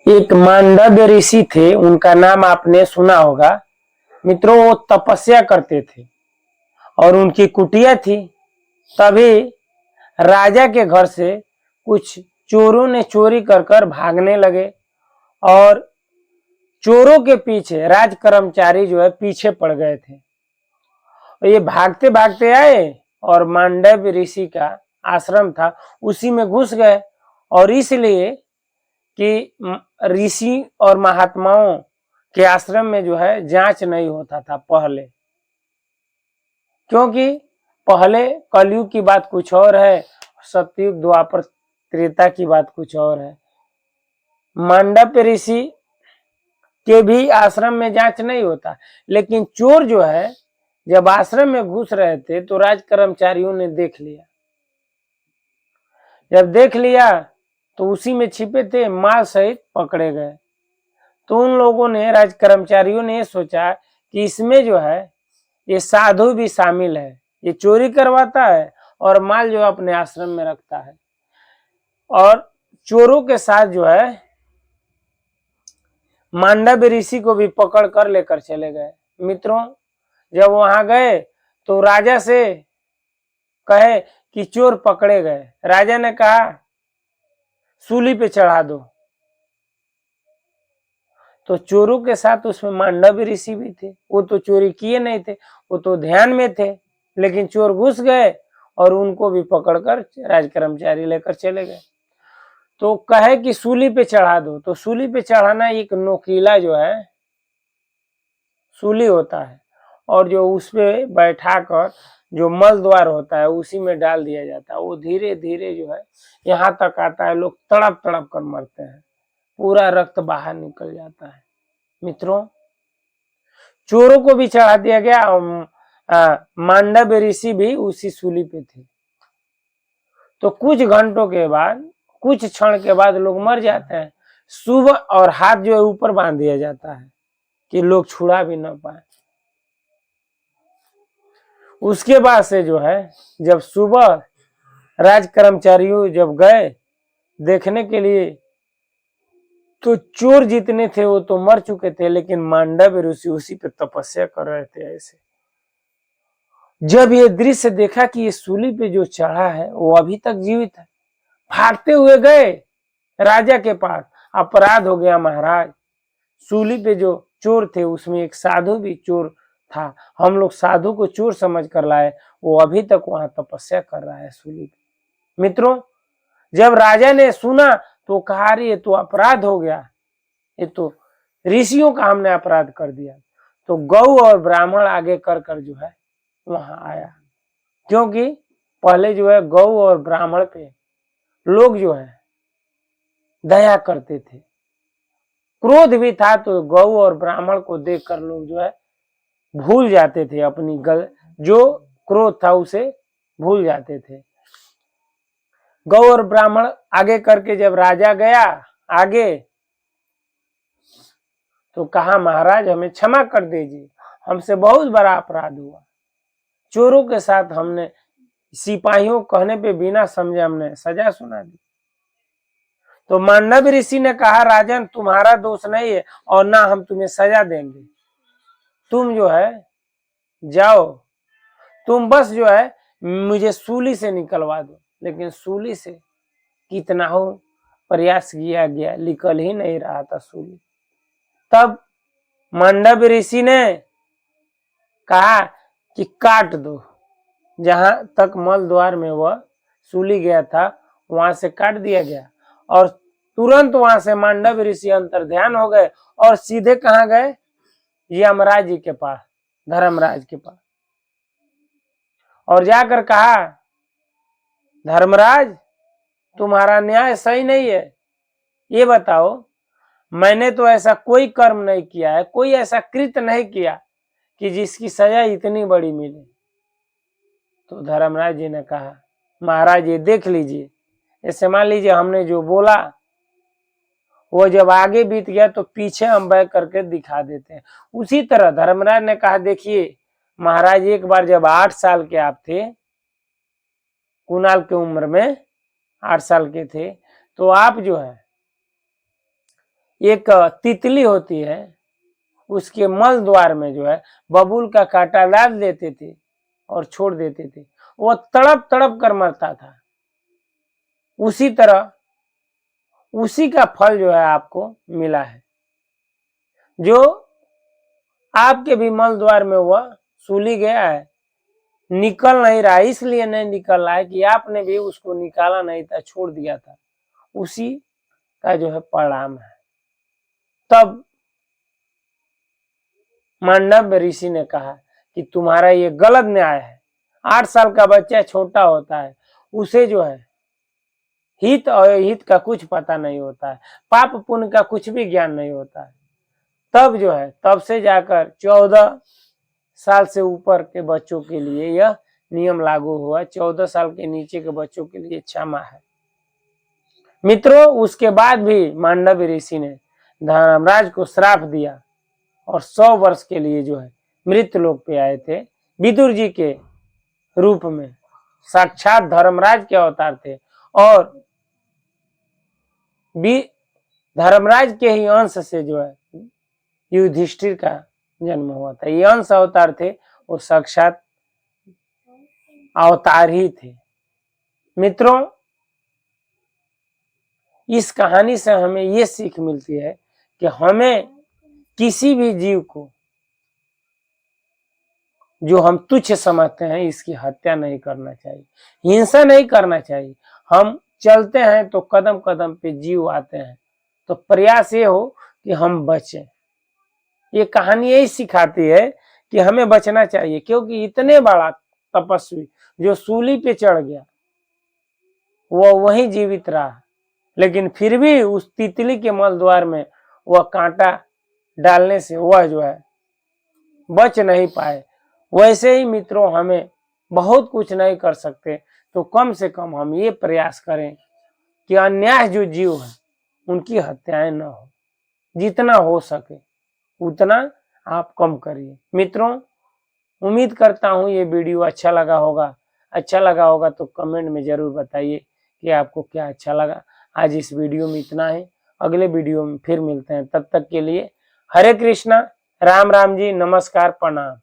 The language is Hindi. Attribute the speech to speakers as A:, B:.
A: एक मांडव्य ऋषि थे, उनका नाम आपने सुना होगा। मित्रों, वो तपस्या करते थे और उनकी कुटिया थी। तभी राजा के घर से कुछ चोरों ने चोरी कर कर भागने लगे और चोरों के पीछे राज कर्मचारी जो है पीछे पड़ गए थे। ये भागते भागते आए और मांडव्य ऋषि का आश्रम था, उसी में घुस गए। और इसलिए कि ऋषि और महात्माओं के आश्रम में जो है जांच नहीं होता था पहले, क्योंकि पहले कलयुग की बात कुछ और है, सतयुग द्वापर त्रेता की बात कुछ और है। मांडव्य ऋषि के भी आश्रम में जांच नहीं होता, लेकिन चोर जो है जब आश्रम में घुस रहे थे तो राज कर्मचारियों ने देख लिया। जब देख लिया तो उसी में छिपे थे, माल सहित पकड़े गए। तो उन लोगों ने, राज कर्मचारियों ने सोचा कि इसमें जो है ये साधु भी शामिल है, ये चोरी करवाता है और माल जो अपने आश्रम में रखता है। और चोरों के साथ जो है मांडव्य ऋषि को भी पकड़ कर लेकर चले गए। मित्रों, जब वहां गए तो राजा से कहे कि चोर पकड़े गए। राजा ने कहा सूली पे चढ़ा दो। तो चोरों के साथ उसमें मांडव्य ऋषि भी थे। वो तो चोरी किए नहीं थे, वो तो ध्यान में थे, लेकिन चोर घुस गए और उनको भी पकड़कर राज कर्मचारी लेकर चले गए। तो कहे कि सूली पे चढ़ा दो। तो सूली पे चढ़ाना एक नोकीला जो है सूली होता है, और जो उस पे बैठा कर जो मल द्वार होता है उसी में डाल दिया जाता है। वो धीरे धीरे जो है यहाँ तक आता है, लोग तड़प तड़प कर मरते हैं, पूरा रक्त बाहर निकल जाता है। मित्रों, चोरों को भी चढ़ा दिया गया, मांडव्य ऋषि भी उसी सूली पे थे। तो कुछ घंटों के बाद, कुछ क्षण के बाद लोग मर जाते हैं। सुबह और हाथ जो है ऊपर बांध दिया जाता है कि लोग छुड़ा भी ना पाए। उसके बाद से जो है जब सुबह राज कर्मचारियों जब गए देखने के लिए, तो चोर जितने थे वो तो मर चुके थे, लेकिन मांडव्य ऋषि उसी पे तपस्या कर रहे थे। ऐसे जब ये दृश्य देखा कि ये सूली पे जो चढ़ा है वो अभी तक जीवित है, भागते हुए गए राजा के पास। अपराध हो गया महाराज, सूली पे जो चोर थे उसमें एक साधु भी चोर था। हम लोग साधु को चोर समझ कर लाए, वो अभी तक वहां तपस्या कर रहा है सूली पे। मित्रों, जब राजा ने सुना तो कहा, अरे ये तो अपराध हो गया, ये तो ऋषियों का हमने अपराध कर दिया। तो गौ और ब्राह्मण आगे कर कर जो है वहां आया, क्योंकि पहले जो है गौ और ब्राह्मण पे लोग जो है दया करते थे। क्रोध भी था तो गौ और ब्राह्मण को देखकर लोग जो है भूल जाते थे, अपनी जो क्रोध था उसे भूल जाते थे। गौ और ब्राह्मण आगे करके जब राजा गया आगे, तो कहा, महाराज हमें क्षमा कर दीजिए, हमसे बहुत बड़ा अपराध हुआ। चोरों के साथ हमने, सिपाहियों कहने पे बिना समझे हमने सजा सुना दी। तो मांडव्य ऋषि ने कहा, राजन तुम्हारा दोष नहीं है और ना हम तुम्हें सजा देंगे, तुम जो है जाओ, तुम बस जो है मुझे सूली से निकलवा दो। लेकिन सूली से कितना हो प्रयास किया गया, निकल ही नहीं रहा था सूली। तब मांडव्य ऋषि ने कहा कि काट दो, जहां तक मल द्वार में वह सूली गया था वहां से काट दिया गया। और तुरंत वहां से मांडव्य ऋषि अंतर ध्यान हो गए और सीधे कहाँ गए, यमराज जी के पास, धर्मराज के पास। और जाकर कहा, धर्मराज तुम्हारा न्याय सही नहीं है, ये बताओ, मैंने तो ऐसा कोई कर्म नहीं किया है, कोई ऐसा कृत्य नहीं किया कि जिसकी सजा इतनी बड़ी मिले। तो धर्मराज जी ने कहा, महाराज ये देख लीजिए, ऐसे मान लीजिए हमने जो बोला वो जब आगे बीत गया तो पीछे हम बैक करके दिखा देते हैं। उसी तरह धर्मराज ने कहा, देखिए महाराज, एक बार जब 8 साल के आप थे, कुणाल की उम्र में 8 साल के थे, तो आप जो है एक तितली होती है, उसके मल द्वार में जो है बबूल का कांटा डाल देते थे और छोड़ देते थे, वो तड़प तड़प कर मरता था। उसी तरह उसी का फल जो है आपको मिला है। जो आपके भी मल द्वार में वह सूली गया है, निकल नहीं रहा, इसलिए नहीं निकल रहा है कि आपने भी उसको निकाला नहीं था, छोड़ दिया था। उसी का जो है परिणाम है। तब मांडव्य ऋषि ने कहा कि तुम्हारा ये गलत न्याय है। 8 साल का बच्चा छोटा होता है, उसे जो है हित और हित का कुछ पता नहीं होता है, पाप पुण्य का कुछ भी ज्ञान नहीं होता है। तब जो है, तब से जाकर 14 साल से ऊपर के बच्चों के लिए यह नियम लागू हुआ। 14 साल के नीचे के बच्चों के लिए क्षमा है। मित्रों, उसके बाद भी मांडव्य ऋषि ने धर्मराज को श्राप दिया और 100 वर्ष के लिए जो है मृत्यु लोक पे आए थे। विदुर जी के रूप में साक्षात धर्मराज के अवतार थे और धर्मराज के ही अंश से जो है युधिष्ठिर का जन्म हुआ था। ये अंश अवतार थे, वो साक्षात अवतार ही थे। मित्रों, इस कहानी से हमें ये सीख मिलती है कि हमें किसी भी जीव को जो हम तुच्छ समझते हैं, इसकी हत्या नहीं करना चाहिए, हिंसा नहीं करना चाहिए। हम चलते हैं तो कदम कदम पे जीव आते हैं, तो प्रयास ये हो कि हम बचें। ये कहानी यही सिखाती है कि हमें बचना चाहिए, क्योंकि इतने बड़ा तपस्वी जो सूली पे चढ़ गया, वह वहीं जीवित रहा, लेकिन फिर भी उस तितली के मल द्वार में वह कांटा डालने से वह जो है बच नहीं पाए। वैसे ही मित्रों, हमें बहुत कुछ नहीं कर सकते, तो कम से कम हम ये प्रयास करें कि अन्याय जो जीव है उनकी हत्याएं न हो। जितना हो सके उतना आप कम करिए। मित्रों, उम्मीद करता हूँ ये वीडियो अच्छा लगा होगा। अच्छा लगा होगा तो कमेंट में जरूर बताइए कि आपको क्या अच्छा लगा। आज इस वीडियो में इतना ही, अगले वीडियो में फिर मिलते हैं। तब तक के लिए हरे कृष्णा, राम राम जी, नमस्कार, प्रणाम।